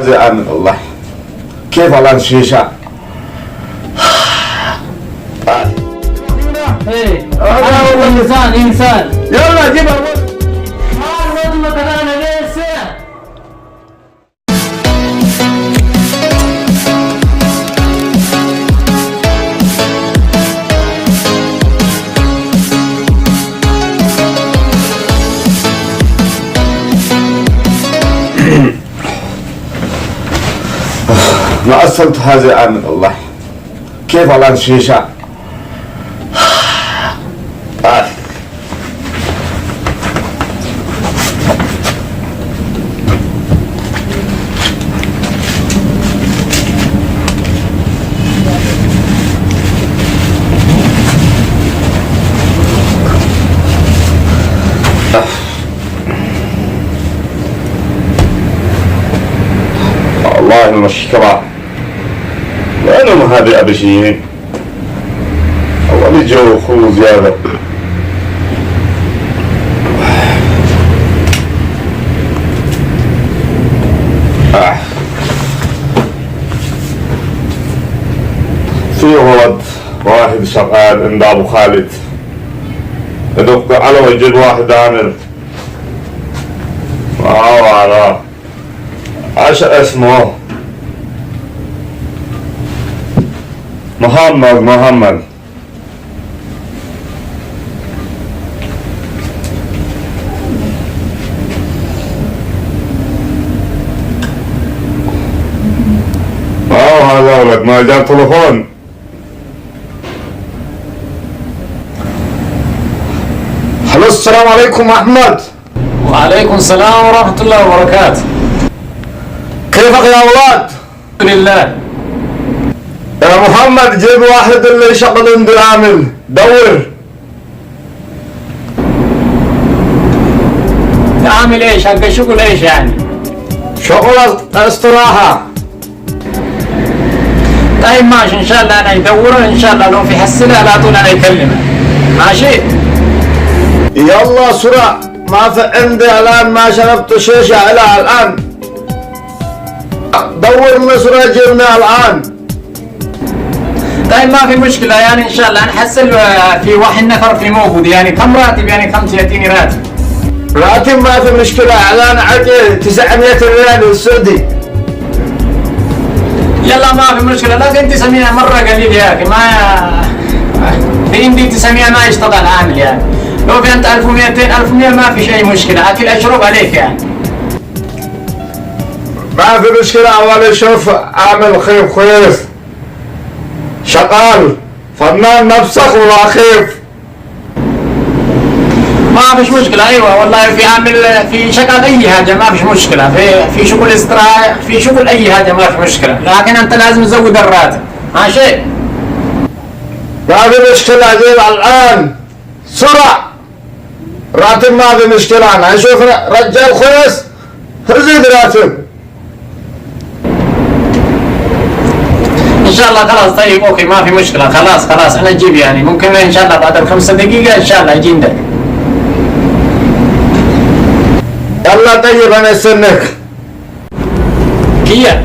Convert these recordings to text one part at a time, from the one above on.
آمن الله كيف على الشيشة؟ ايه هذا هو انسان يلا جيبها ما الوضع كمان ليس ما أصلت هذا آمن الله كيف على الشيشة؟ والله المشكلة وينهم هذه أبشيين أول جو خلو زيادة في ولد واحد شغال عند أبو خالد يدق على وجه واحد عامل على عاش اسمه محمد هذا ولد ما جاب تلفون الو السلام عليكم أحمد. وعليكم السلام ورحمة الله وبركاته. كيفك يا أولاد؟ الحمد لله. يا محمد جيب واحد اللي يشغل عندي عامل دور. عامل ايش؟ حق شغل ايش يعني؟ شغل استراحة. طيب ماشي ان شاء الله انا يدوره ان شاء الله لو في حسنة على طول انا يكلمه. ماشي؟ يلا سرعة ما في عندي الآن ما شربت شيشة إلى الآن. دور مصر جبنا الآن. طيب ما في مشكلة يعني إن شاء الله نحصل في واحد نفر في موجود يعني كم راتب يعني كم يأتيني راتب؟ راتب ما في مشكلة الآن عندي 900 ريال السعودي. يلا ما في مشكلة لكن 900 مرة قليل يا أخي ما في عندي 900 ما يشتغل عامل يعني لو في أنت 1200 1100 ما في شيء مشكلة أكل أشرب عليك يعني. ما في مشكلة أول شوف عامل خيف كويس شغال فنان نفسك ولا خيف. ما فيش مشكلة أيوة والله في عامل في شغل أي حاجة ما فيش مشكلة في شغل استراحة في شغل أي حاجة ما في مشكلة لكن أنت لازم تزود الراتب ماشي؟ ما في مشكلة جيب الآن سرعة راتب ما في مشكلة أنا أشوف رجال كويس زيد راتب. ان شاء الله خلاص طيب اوكي ما في مشكله خلاص انا اجيب يعني ممكن ان شاء الله بعد ال5 دقيقة ان شاء الله اجي عندك. يلا طيب انا استنك. كيا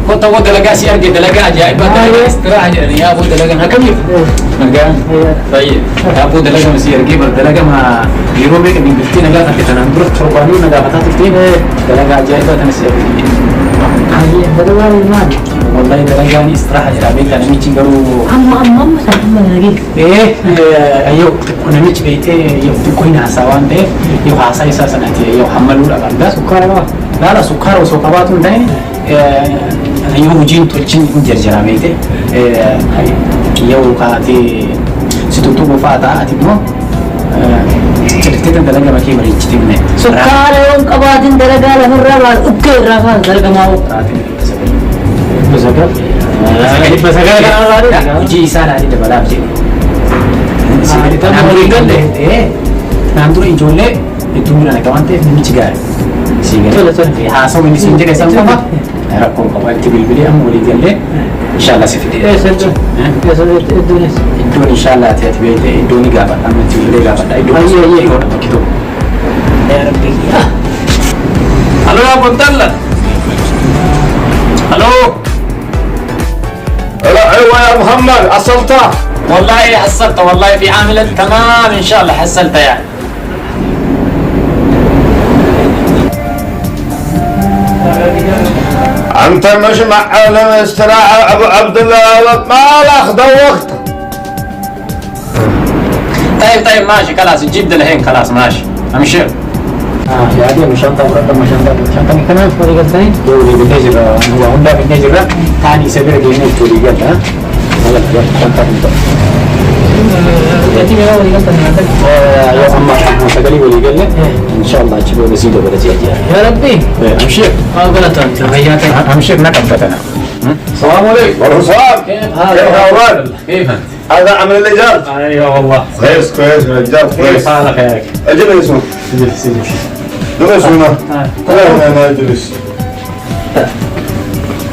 كنت ابغى دلقا سيارة دلقا عجائب دلقا استراحة يعني يا ابو دلقا كيف؟ دلقا طيب يا ابو دلقا مسير كيف دلقا ما يرومي من بفتين نقا فتنا نروح شرباني نقا فتات بفتين دلقا عجائب تنسير هاي دلقا المال والله دلقاني استراحة جرابين كان ميتشي قالوا أما نجيب إيه أيوه أنا ميتش بيتي يو كوينا سوان ده يو حاسة إساسا نتي يو حملوا لا بعد سكر لا سكر وسكرات من دين يو جين تلشين إنجر جرابيته يو كاتي ستوتو بفاتا أتبنو تلتين دلقا ما كي مريج تبني سكر يوم كبادين درجة له الربع أوكي رفع درجة ما هو Basagara uji sana di dalam sini. Nanti injolnya itu mana kawan teh ini cigar. Sehingga hasil ini sini jadi sama apa? Rakam kawan itu beli am boleh jalan. Insyaallah sifat. Itu insyaallah tiap beli itu ni gapat, am itu beli gapat. Itu iya orang begitu. Ya Rabbi. Halo Abang Talla. الو لا ايوه يا محمد اصلته. والله حصلت والله في عامل تمام ان شاء الله حصلت يعني. انت مش معلم استراحة ابو عبد الله ما لاخذ وقت. طيب ماشي خلاص جيب ده الحين خلاص ماشي امشي. يا عادي مشانطة برد مشانطة كمان في طريقة ثانية يوري بتجرى هو هوندا بتجرى ثاني سبيل جيني توري قال ها ولا مشانطة يأتي من أول قلت أنا عندك يا أما حكمة تقلي ولي قال إن شاء الله تشبه نسيده ولا تيجي يا ربي أمشي قلت أنت غيرت أمشي نكمل فتنا السلام عليكم. وعليكم السلام. كيف كيف الاولاد؟ كيف انت؟ هذا عمل الايجاد. ايوه والله كويس رجال كيف كويس. حالك يا اخي؟ اجلس هنا. اجلس جلس هنا. لا انا اجلس.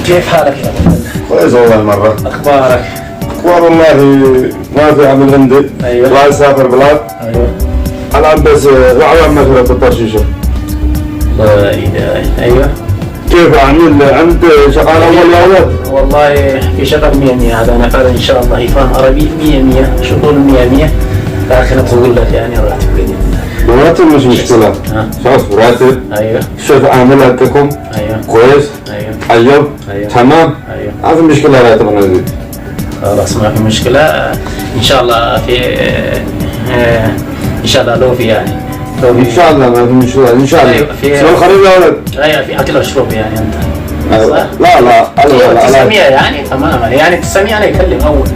كيف حالك يا ابو كويس والله مرة. اخبارك؟ اخبار والله ما في عمل عندي. ايوه. لا اسافر بلاد. ايوه الان بس وعلى مثلا بالطرشيشه. لا اله ايوه كيف عميل عند شغال اول يا ولد؟ والله في شغل 100 هذا انا فعلا ان شاء الله يفهم عربي 100 شغل 100 لكن بقول لك يعني راتب قليل. راتب مش مشكلة. شوف راتب. ايوه شوف عامل عندكم. ايوه كويس. ايوه طيب. أيوه. تمام. ايوه ما في مشكلة راتب نزيد. خلاص ما في مشكلة ان شاء الله في ان شاء الله لو في يعني لو ان شاء الله ما في مشكلة ان شاء الله. أيوة، في- شو الخريج يا ولد؟ ايوه في اكل وشرب يعني انت صح؟ لا لا ايوه لا 900 يعني تماما يعني 900 انا يكلم اول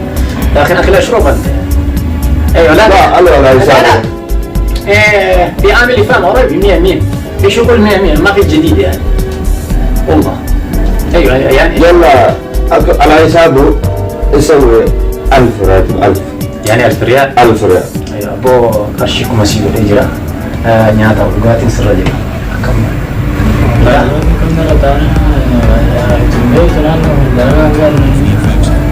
لكن اكل وشرب انت ايوه لا لا لا لا إيه في عامل يفهم قريب 100 في شغل 100 ما في جديد يعني والله ايوه يعني يلا على حسابه يسوي 1000 راتب 1000 يعني 1000 ريال 1000 ريال. ايوه ابو كرشيكو مسيو الهجرة نياتا وقاتين سر الرجل اكمل لا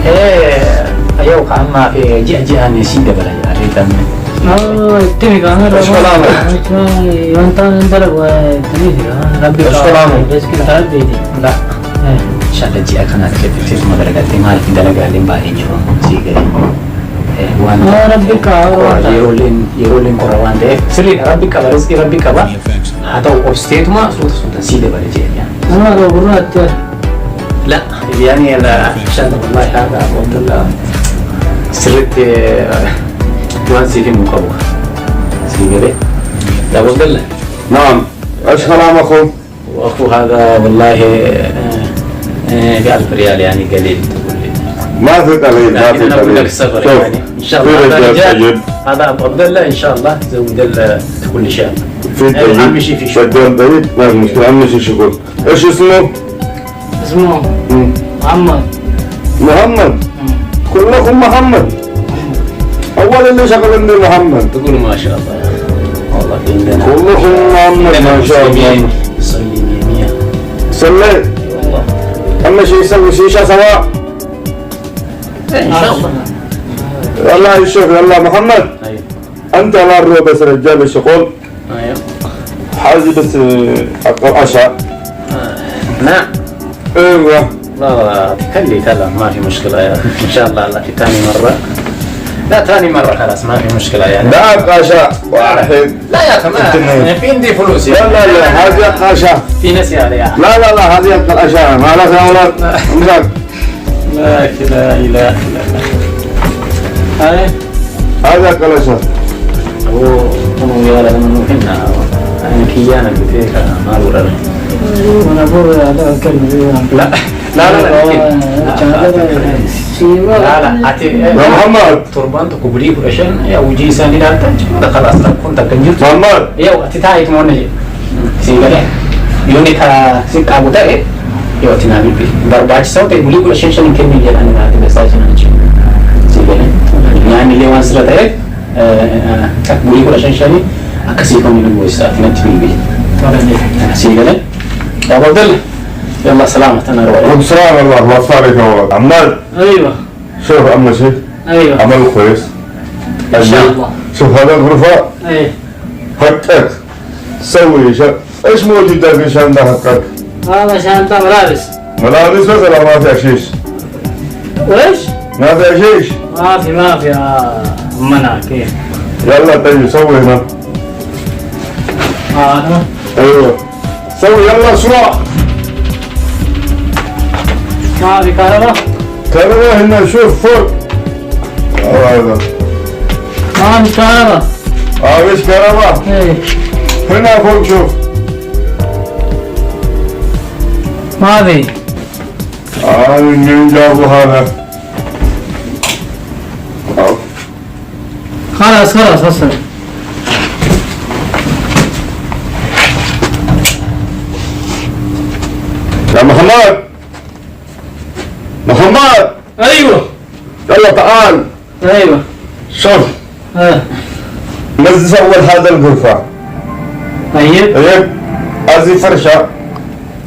ايه ايوه كان في جهه نسيده بلا يعني تم تمي كان إيش كلامك؟ يونتان اندلق وتمي ربي إيش كلامك؟ بس كده بيدي لا ان شاء الله جي اكنا كيف ما درجات ما في درجه اللي باهي يوم سيجري وانا ربي كا يرولين قروان ده سري ربي كا رزقي ربي كا هذا اوبستيت ما صوت سيده بلا جي يعني انا لو برات لا يعني انا عشان والله هذا عبد الله سرت وان سيدي مقوى سيدي لا عبد الله نعم. ايش كلام اخو؟ واخو هذا والله ب1000 ريال يعني قليل تقول لي ما في قليل ما في لكن انا اقول لك قليل. السفر شوف، يعني ان شاء في الله هذا رجال رجال طيب. هذا عبد الله ان شاء الله تزود كل شيء في اهم شيء في شغل رجال بعيد ما في مشكلة اهم شيء شغل. ايش اسمه؟ اسمه محمد محمد. كلكم محمد. اول اللي شغل عندي محمد. تقول ما شاء الله يعني والله في عندنا كلكم محمد ما شاء الله. صلي 100 صلي. والله اهم شيء يسوي شيشة سوا. ان شاء الله يلا يا شيخ يلا محمد. ايوه انت لا الروح بس رجال الشغل. ايوه حاجة بس اقل عشاء. نعم ايوه. لا تكلي كلام ما في مشكلة يا أخي إن شاء الله لك ثاني مرة لا ثاني مرة خلاص ما في مشكلة يعني لا عشاء واحد. لا يا أخي ما في عندي فلوس لا لا لا هذه عشاء. في ناس يعني يا أخي لا لا لا هذه أقل عشاء ما لك يا ولد. امسك. لا إله إلا الله هاي هذه أقل عشاء. هو يا لا من هنا أنا كيانا بتيك ما أقول وانا بقول هذا كلمه لا لا لا يا محمد. تربان تكبري عشان يا وجي ساني ده خلاص لا كنت كنجرت محمد. يو تتايت موني سيغله يوني تا سيك ابو تاي يو تنامي بي برباج صوت يقولي كل شيء شنو كلمه يلا انا هذا مساج انا سيغله يعني لي وانسرا تاي تقولي كل شيء شنو اكسيكم من الويسات نتبي بي سيغله يا عبد الله يلا سلامة انا روح بسرعة والله وصارك يا ولد. عمال ايوه شوف أهم شيء ايوه عمل كويس. ان شاء الله شوف هذا الغرفة ايه حقك. سوي ايش موجود لك عشان ده حقك؟ هذا شانطه ملابس ملابس مثلا ما فيها شيش. وإيش؟ ما فيها شيش. ما في منع كيف؟ يلا طيب سوي هنا. أنا ايوه سوي يلا اسرع. ما في كهرباء؟ كهرباء هنا شوف فوق. هذا ما في كهرباء. مش كهرباء. إيه هنا فوق شوف. ما في. من جابوا هذا. خلاص وصل. يا محمد. محمد. أيوه يلا تعال. أيوه. شوف. نزل اول هذا الغرفة. طيب طيب هذه فرشة.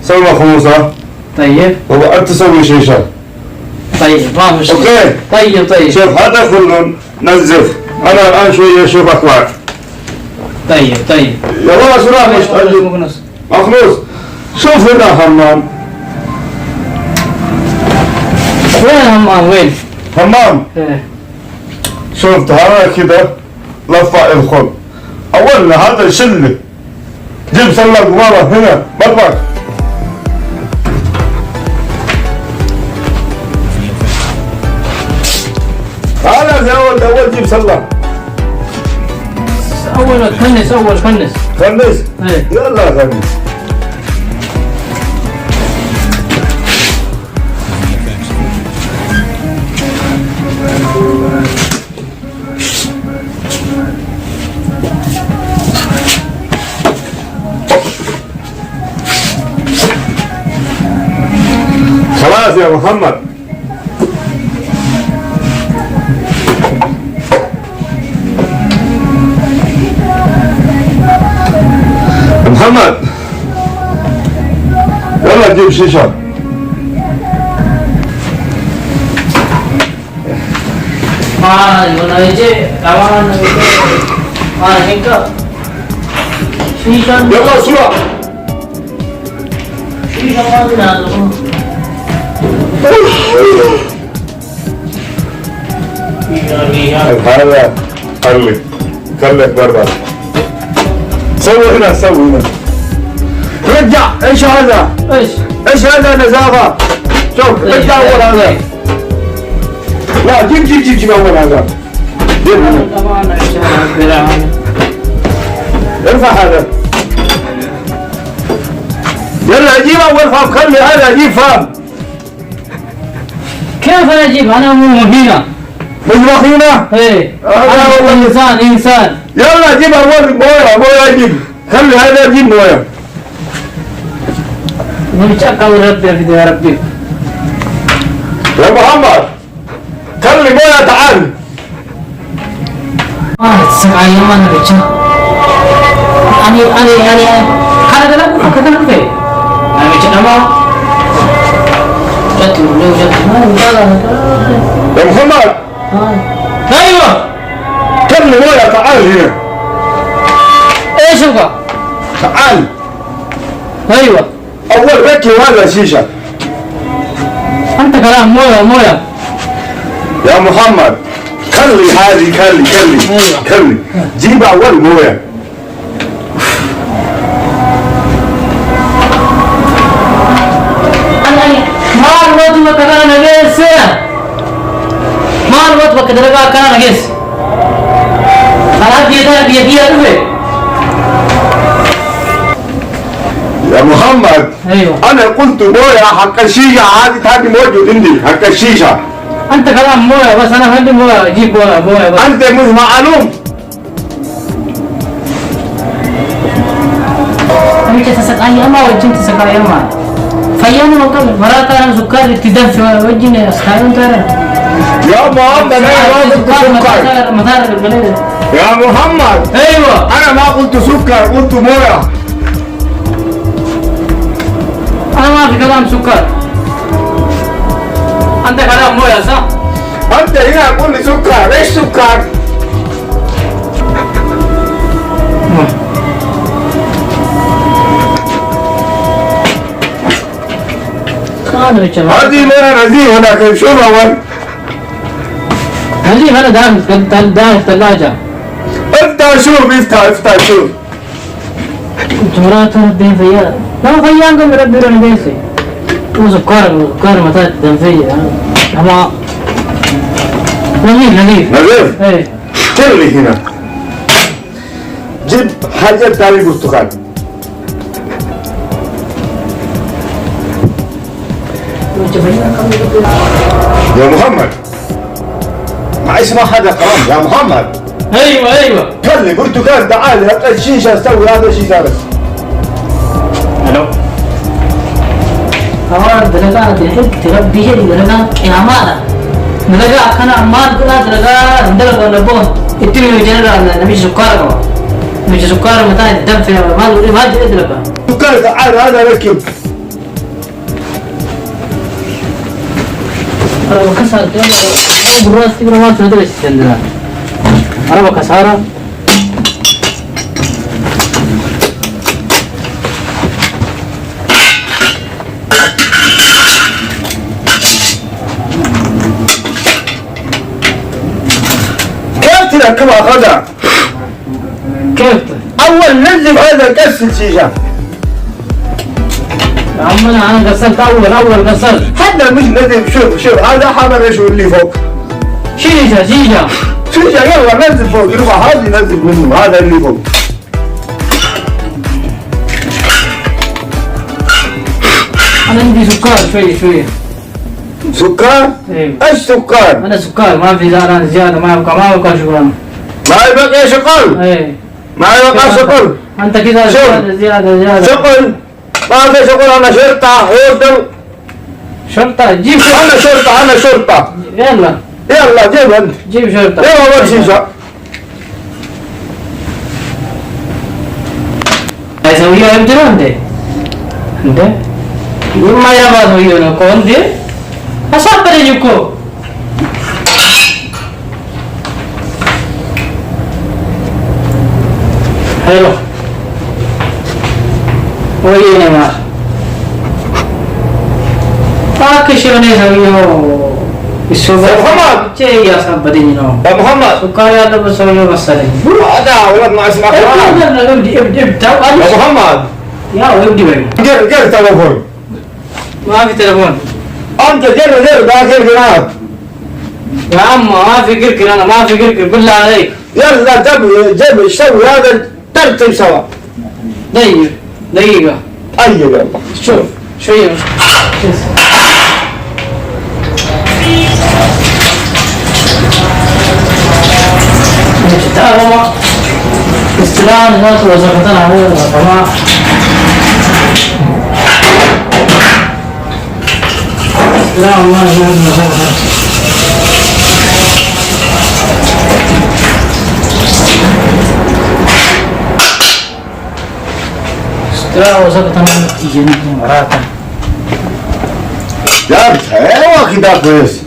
سوي مخموصة. طيب وأنت تسوي شيشة. طيب ما مشكلة. اوكي. طيب شوف هذا كله نزف. انا الان شوية اشوف اخبار. طيب يلا اسرع مش مخلوص. شوف هنا حمام. وين همام وين؟ حمام. إيه. شوف تعال كده لفع الخل. اولا هذا شله. جيب سلة ورا هنا مطبخ. تعال اول جيب سلة. أول كنس خلص. إيه. يلا خلص. خلاص يا محمد. محمد يلا جيب شيشة. ولا يجي كمان هيك شيشة يلا بسرعة. ما بنعلم هذا خليك برا. سوي هنا رجع. ايش هذا؟ ايش هذا نزافة؟ شوف رجع اول هذا. لا جيب اول هذا. جيب ارفع هذا. يلا جيب اول فام. خلي هذا جيب فام. كيف أنا أجيب؟ أنا مو مهينة. مش مخينة؟ إيه أنا إنسان. يلا جيب اول مويه جيب. خلي هذا جيب مويه. نمشي ربي يا ربي. يا محمد خلي مويه تعال. تسمعي ما أنا بتشا. أنا هذا لا كذا كذا. أنا بتشا ما. يا محمد. أيوة. خلي مويه تعال هنا. إيش هو؟ تعال. أيوة. أول ركي هذا شيشة. أنت كلام مويه. يا محمد خلي هذه خلي جيب أول مويه. ما الوقت كذا نجس. ما الوقت كذا نجس. خلاص دي يا محمد. ايوه انا قلت مويه حق الشيشه. هذه موجود عندي حق الشيشه. انت كلام مويه بس انا عندي مويه. جيب مويه بس. انت مش معلوم. انت تسقي اما وجنت تسقي اما فيانا وقبل مرات انا سكر تدفع وجني اسخان ترى. يا محمد انا ما قلت سكر. مثار البلد. يا محمد. ايوه انا ما قلت سكر قلت مويه. انا ما في كلام سكر. انت كلام مويه صح؟ انت هنا تقول لي سكر. ايش سكر؟ هذا وش هذه لا نزيه هناك شو هو؟ هذه أنا داخل ثلاجة. افتح شوف افتح شوف. جمرات الدين فيا. لا فيا أنكم يردون البيسي. وسكر متى الدم فيا. أما نظيف. إيه. تغلي هنا. جيب حاجة تاني برتقال. يا محمد ما اسمه هذا كلام يا محمد. أيوة خلي برتقال تعال هات الشيشة سوي هذا الشيء بس. الو هذا دلقا دحين تربي هي دلقا قيامانا دلقا كان عمال كلا دلقا دلقا نبون اتنين جنرال نمشي سكر مش سكر متى الدم في ما دلقا برتقال تعال هذا ركب. أنا بكسر كذا براس كذا ما تقدر تستندنا أنا بكسرها كيف تركبها خدع؟ كيف؟ أول نزل هذا كسر الشيشة. يا عمنا أنا قصرت أول قصرت هذا مش نزل شوف هذا حمر شو اللي فوق. شيشة شيشة يلا نزل فوق يرفع هذا نزل منه هذا اللي فوق. أنا عندي سكر شوية سكر؟ إيه ايش سكر؟ أنا سكر ما في زيادة ما يبقى شغلانة ما يبقى شغل؟ إيه ما يبقى شغل؟ أنت كذا زيادة شغل؟ ما في شغل أنا شرطة هوردل. شرطة جيب أنا شرطة يلا جيب أنت جيب شرطة جيب أول شيشة. يسويها يبدلون ده ما يبغى يسويونه كون ده أصاب بريجوكو حلو وين ما كشيء يسويه محمد شيء يا صاحب بدينه يا محمد سكر يا ده بسويه مسألة هذا ولد ما اسمع كلام. يا محمد يا ولدي بقى جر تلفون. ما في تلفون أنت جر داخل هناك. يا عم ما في كركر أنا ما في كركر بالله عليك يلا جب سوي هذا ترتب سوا. دقيقة طيب يلا شوف شوية تعالوا استلام الناس وزفتنا عليه طبعا استلام الناس وزفتنا استلام وزفتنا يجيني مراتا يا بتحيوه كده كويس.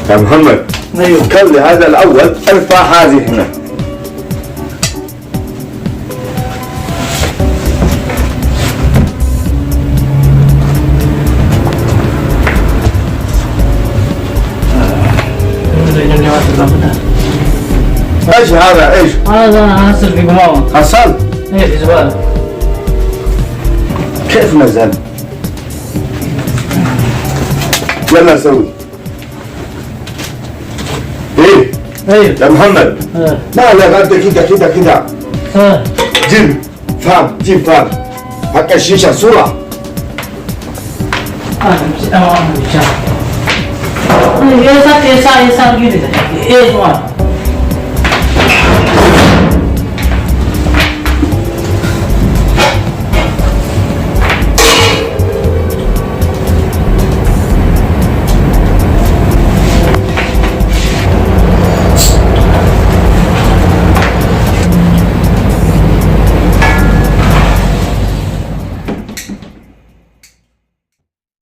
يا محمد ايوه خلي هذا الأول ارفع هذه هنا. ايش هذا ايش؟ هذا انا هسل في قمامة حصل؟ ايه في زبالة كيف نزل؟ يلا سوي. ايه ايوه يا محمد لا انت كده جيب فام حق الشيشة صورة. يسار كده ايه